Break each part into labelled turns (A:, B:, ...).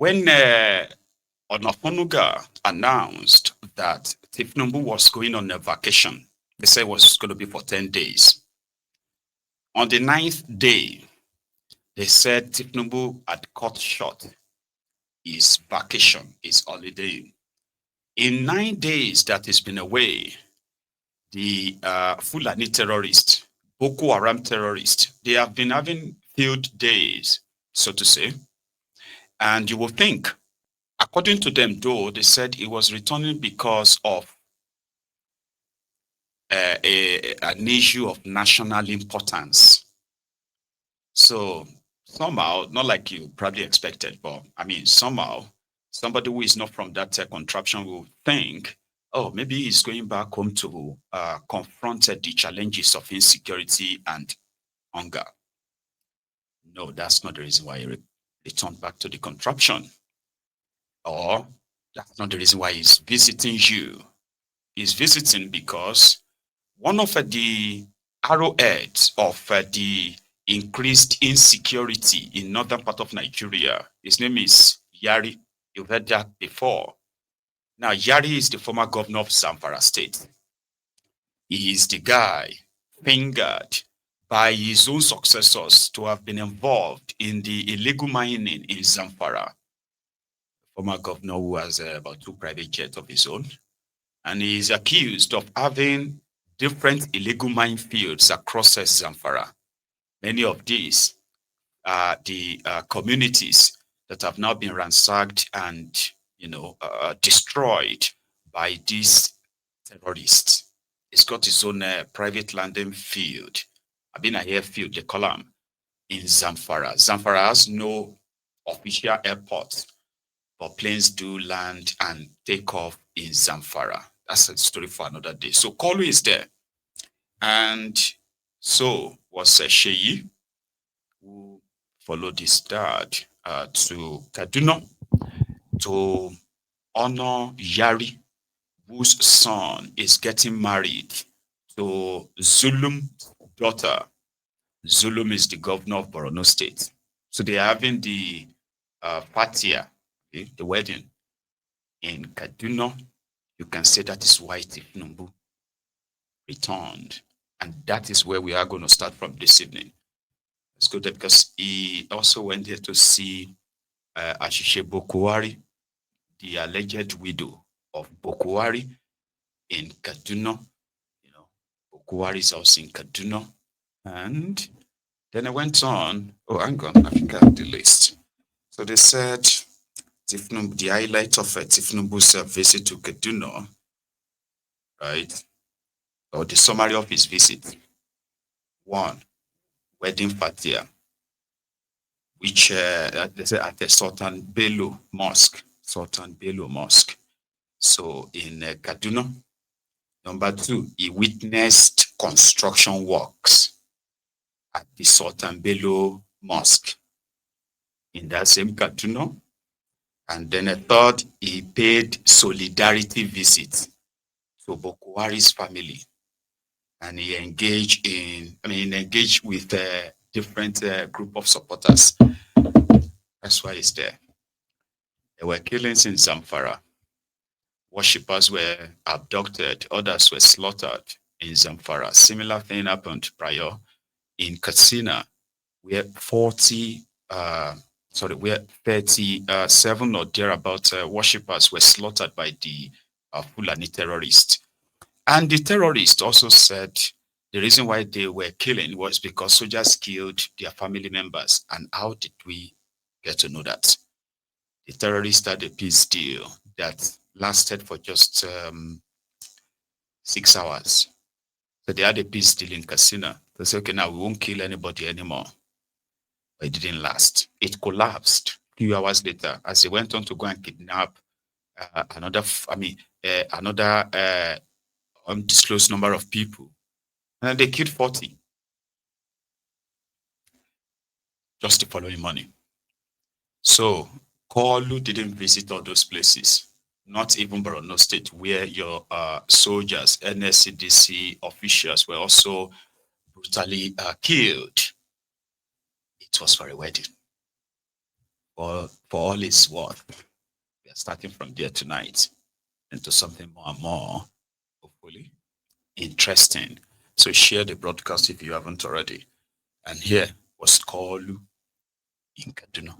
A: when Onafonuga announced that Tinubu was going on a vacation, they said it was going to be for 10 days. On the 9th day, they said Tinubu had cut short his vacation, his holiday. In 9 days that he's been away, the Fulani terrorists, Boko Haram terrorists, they have been having field days, so to say. And you will think, according to them, though, they said he was returning because of an issue of national importance. So somehow, not like you probably expected, but I mean, somehow, somebody who is not from that contraption will think, oh, maybe he's going back home to confront the challenges of insecurity and hunger. No, that's not the reason why he returned back to the contraption. Or that's not the reason why he's visiting you. He's visiting because one of the arrowheads of the increased insecurity in northern part of Nigeria, his name is Yari. You've heard that before. Now, Yari is the former governor of Zamfara State. He is the guy fingered by his own successors to have been involved in the illegal mining in Zamfara. Former governor who has about 2 private jets of his own. And he is accused of having different illegal mine fields across Zamfara. Many of these are the communities that have now been ransacked and, destroyed by these terrorists. It's got its own private landing field. I've been a airfield, they call them, in Zamfara. Zamfara has no official airport, but planes do land and take off in Zamfara. That's a story for another day. So Kolu is there. And so was Sheyi, who followed his dad to Kaduna to honor Yari, whose son is getting married to Zulum's daughter. Zulum is the governor of Borno State. So they're having the fatia, the wedding in Kaduna. You can say that is why Tinubu returned. And that is where we are going to start from this evening. Let's go there because he also went there to see Ashishe Bokuwari, the alleged widow of Bokuwari in Kaduna. Bokuwari's house in Kaduna. And then I went on. Oh, hang on, I think I have the list. So they said the highlight of Tinubu's visit to Kaduna, right? Or the summary of his visit. 1, wedding fatia, which they say at the Sultan Bello Mosque. So in Kaduna. Number 2, he witnessed construction works at the Sultan Bello Mosque in that same Kaduna. And then a 3rd, he paid solidarity visit to Bokuwari's family. And he engaged with a different group of supporters. That's why he's there. There were killings in Zamfara. Worshippers were abducted. Others were slaughtered in Zamfara. Similar thing happened prior in Katsina, where 37 or thereabout worshippers were slaughtered by the Fulani terrorists. And the terrorists also said the reason why they were killing was because soldiers killed their family members. And how did we get to know that? The terrorists had a peace deal that lasted for just 6 hours. So they had a peace deal in Katsina. They said, okay, now we won't kill anybody anymore. But it didn't last. It collapsed a few hours later as they went on to go and kidnap another undisclosed number of people. And they killed 40 just to follow money. So Kolu didn't visit all those places, not even Borno State, where your soldiers, NSCDC officials were also brutally killed. It was for a wedding. for all it's worth, we are starting from there tonight into something more and more, hopefully, interesting. So share the broadcast if you haven't already. And here was Kolu in Kaduna.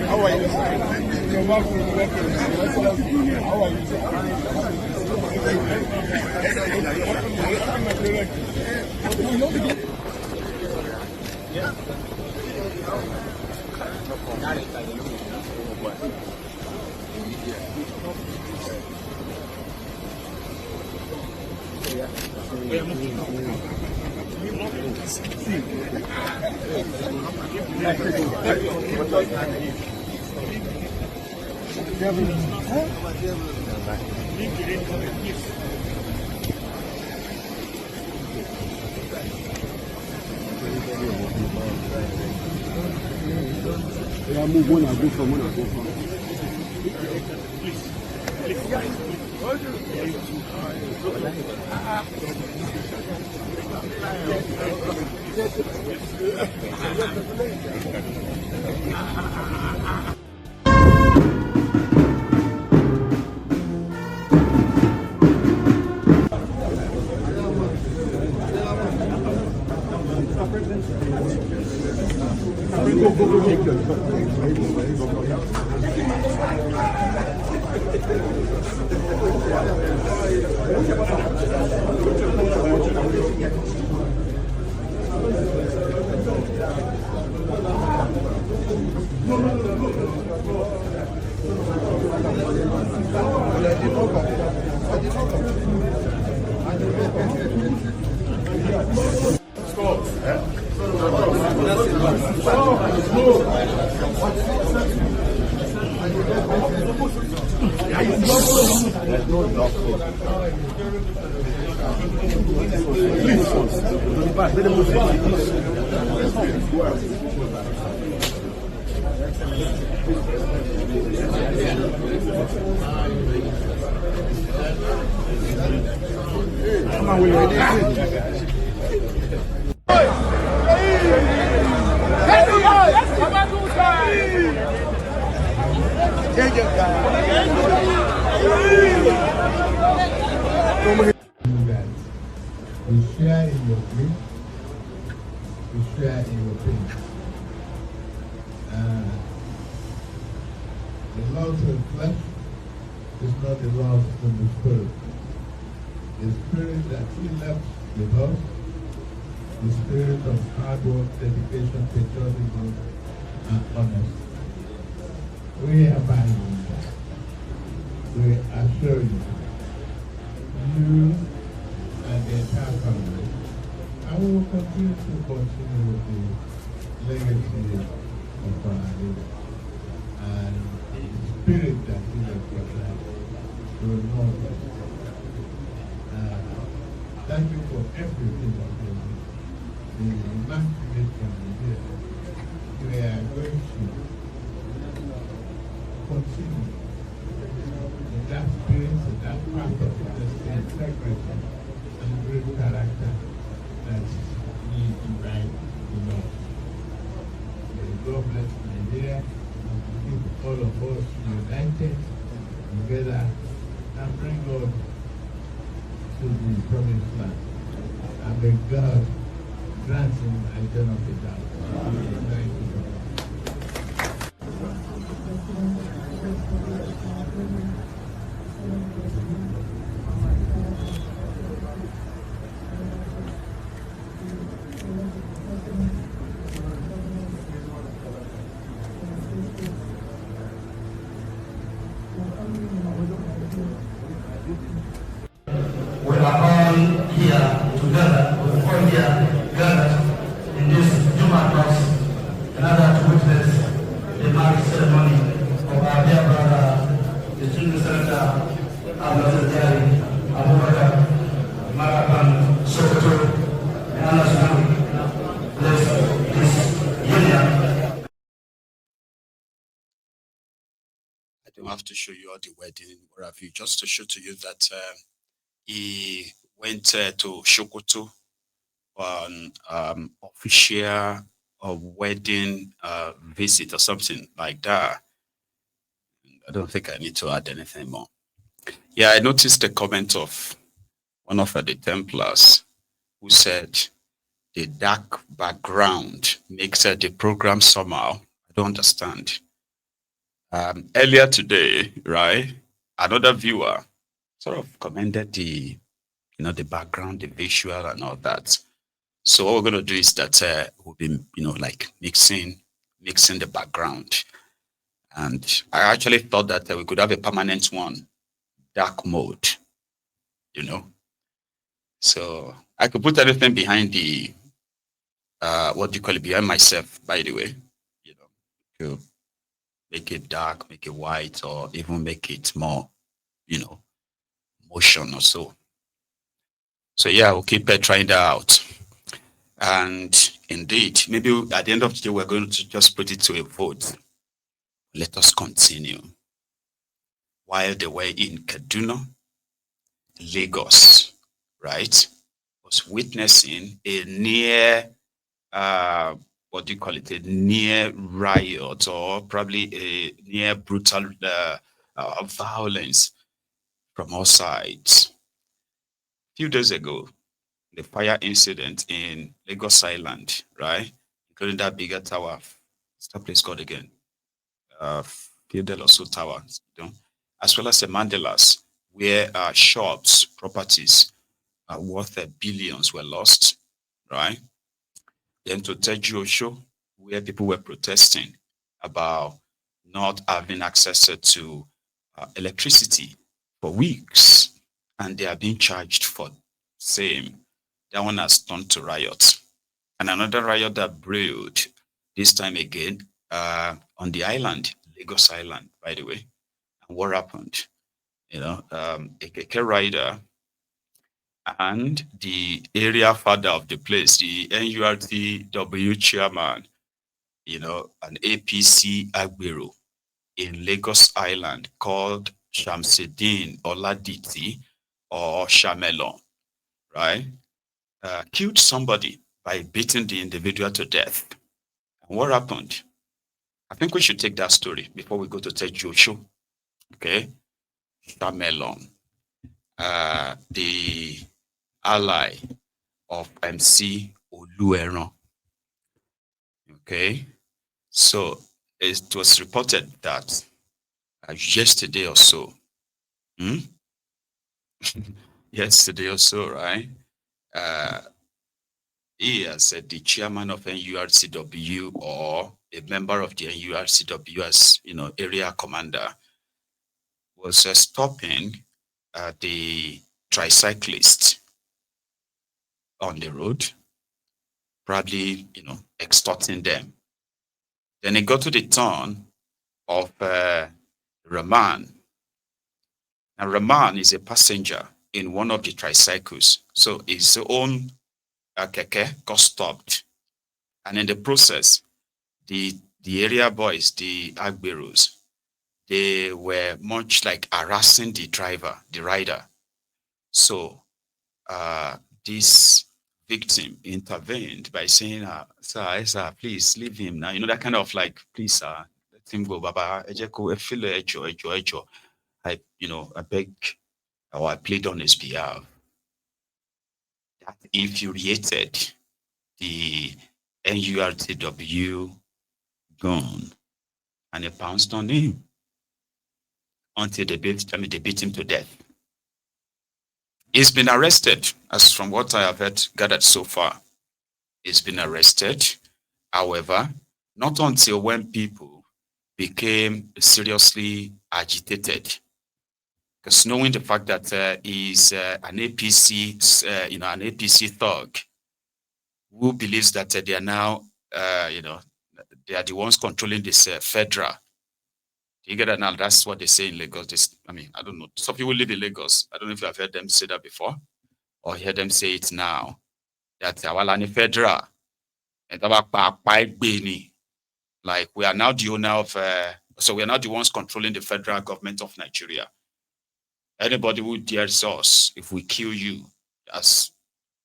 B: How are you? How are you? Yeah, move one and go from one and go from.
C: We share in your grief, we share in your pain. The love of the flesh is not the love of the spirit. The spirit that he left with us, the spirit of hard work, dedication, patriotism, and honesty. We abide in that. We assure you, you and the entire family, and we will continue with the legacy of our leader. And the spirit that is of your life will not let you. Thank you for everything that you did. The immaculate family here. We are going to continue in that spirit, in that path of integrity and great character that needs to ride in us. May God bless Nigeria and keep all of us united together and bring God to the promised land. And may God grant him a turn of the doubt. Thank you.
D: We are all here together, we are all here gathered in this Juma class in order to witness the marriage ceremony of our dear brother, the Chief Senator, Yari,
A: don't have to show you all the wedding, or have you, just to show to you that he went to Shokoto on official wedding visit or something like that. I don't think I need to add anything more. Yeah, I noticed the comment of one of the Templars who said the dark background makes the program somehow. I don't understand. Earlier today, right, another viewer sort of commended the, the background, the visual and all that. So what we're going to do is that we'll be, like mixing the background. And I actually thought that we could have a permanent one, dark mode, So I could put everything behind the, what do you call it, behind myself, by the way, to make it dark, make it white, or even make it more, motion or so. So yeah, we'll keep trying that out. And indeed, maybe at the end of the day, we're going to just put it to a vote. Let us continue. While they were in Kaduna, Lagos, right, was witnessing a near, what do you call it, a near riot, or probably a near brutal violence from all sides. A few days ago, the fire incident in Lagos Island, right, including that bigger tower, what's that place called again? Fidel also Tower, as well as the Mandelas, where shops, properties worth billions were lost, right? Then to Teju Osho, where people were protesting about not having access to electricity for weeks, and they are being charged for same. That one has turned to riot. And another riot that brewed, this time again, on the island, Lagos Island, by the way. And what happened? A keke rider and the area father of the place, the NURTW chairman, an APC Agbero in Lagos Island called Shamsuddin Oladiti or Shamelon, right? Killed somebody by beating the individual to death. And what happened? I think we should take that story before we go to Teju. Okay? Shamelon, the ally of MC Olueron. Okay? So it was reported that yesterday or so, yesterday or so, right? He as the chairman of NURCW or a member of the NURCW as, area commander was stopping the tricyclist on the road, probably, extorting them. Then it got to the turn of Rahman. Now, Rahman is a passenger in one of the tricycles. So his own keke got stopped. And in the process, the area boys, the Agberos, they were much like harassing the driver, the rider. So this victim intervened by saying, sir, please leave him now. That kind of like, please, sir, let him go. Baba, I beg, or I plead on his behalf. That infuriated the NURTW gun, and they pounced on him until they beat him to death. He's been arrested, as from what I have gathered so far. He's been arrested. However, not until when people became seriously agitated. Because knowing the fact that he's an APC, an APC thug who believes that they are now, they are the ones controlling this federal. You get that now? That's what they say in Lagos. I don't know. Some people live in Lagos. I don't know if I've heard them say that before or hear them say it now. That our federal, like we are now the owner of So we are not the ones controlling the federal government of Nigeria. Anybody who dares us, if we kill you,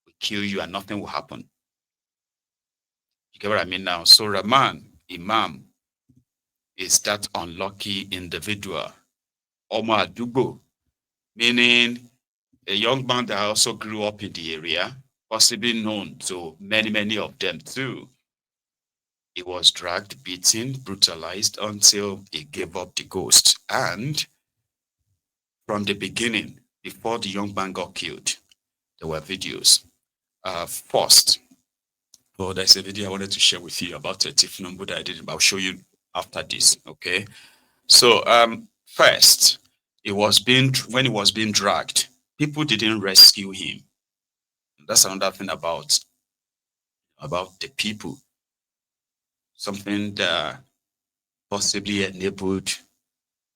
A: we kill you and nothing will happen. You get what I mean now? So Rahman, Imam, is that unlucky individual. Omar Dubo, meaning a young man that also grew up in the area, possibly known to many of them too. He was dragged, beaten, brutalized until he gave up the ghost. And from the beginning, before the young man got killed, there were videos. First, there's a video I wanted to share with you about a Tinubu that I did. I'll show you after this, okay? So, first, when he was being dragged, people didn't rescue him. That's another thing about the people. Something that possibly enabled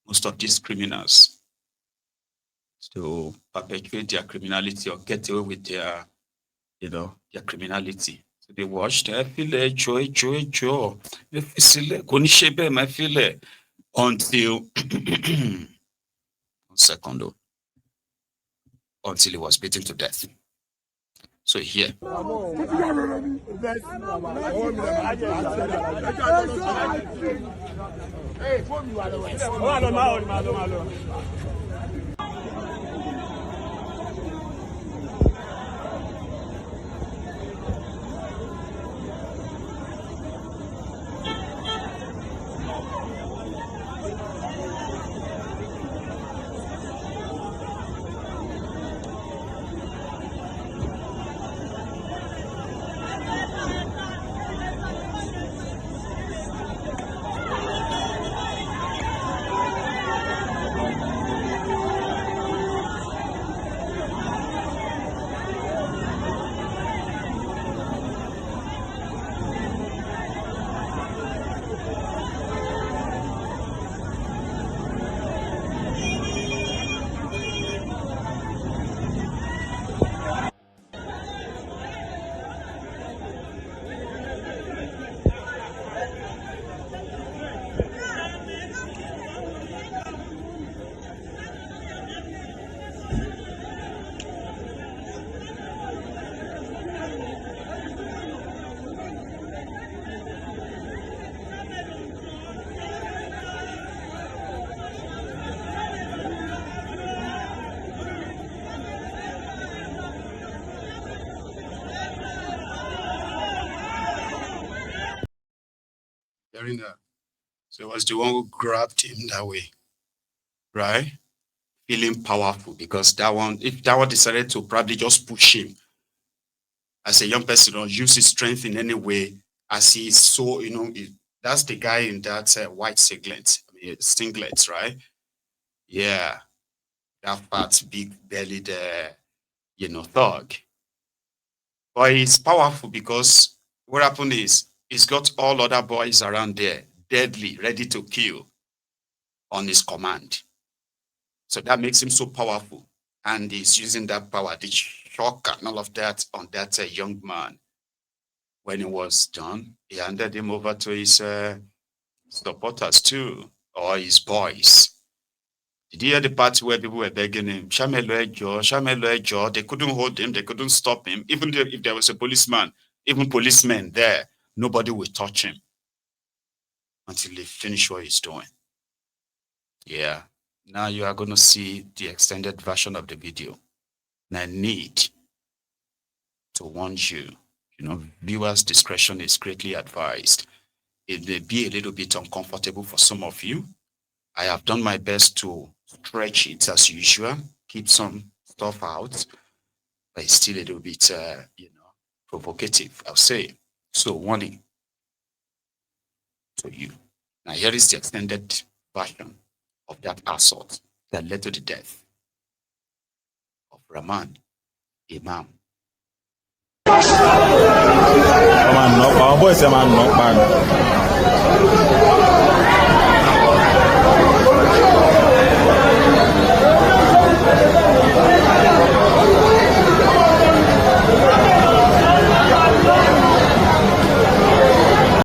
A: most of these criminals to perpetuate their criminality or get away with their criminality. So they watched, I feel it, joy. Until until he was beaten to death. So here. That. So it was the one who grabbed him that way, right? Feeling powerful because if that one decided to probably just push him as a young person or use his strength in any way, as he's so, that's the guy in that white singlet, right? Yeah, that fat, big bellied, thug. But he's powerful because what happened is he's got all other boys around there, deadly, ready to kill on his command. So that makes him so powerful. And he's using that power, the shock and all of that on that young man. When it was done, he handed him over to his supporters too, or his boys. Did you hear the part where people were begging him, Shamelo Ejo? They couldn't hold him, they couldn't stop him. Even if there was a policeman, even policemen there, nobody would touch him until he finished what he's doing. Yeah. Now you are going to see the extended version of the video. And I need to warn you, viewers' discretion is greatly advised. It may be a little bit uncomfortable for some of you. I have done my best to stretch it as usual, keep some stuff out, but it's still a little bit, provocative, I'll say. So, warning to you. Now, here is the extended version of that assault that led to the death of Rahman, Imam.
E: Come on, no, boys, man, no, man.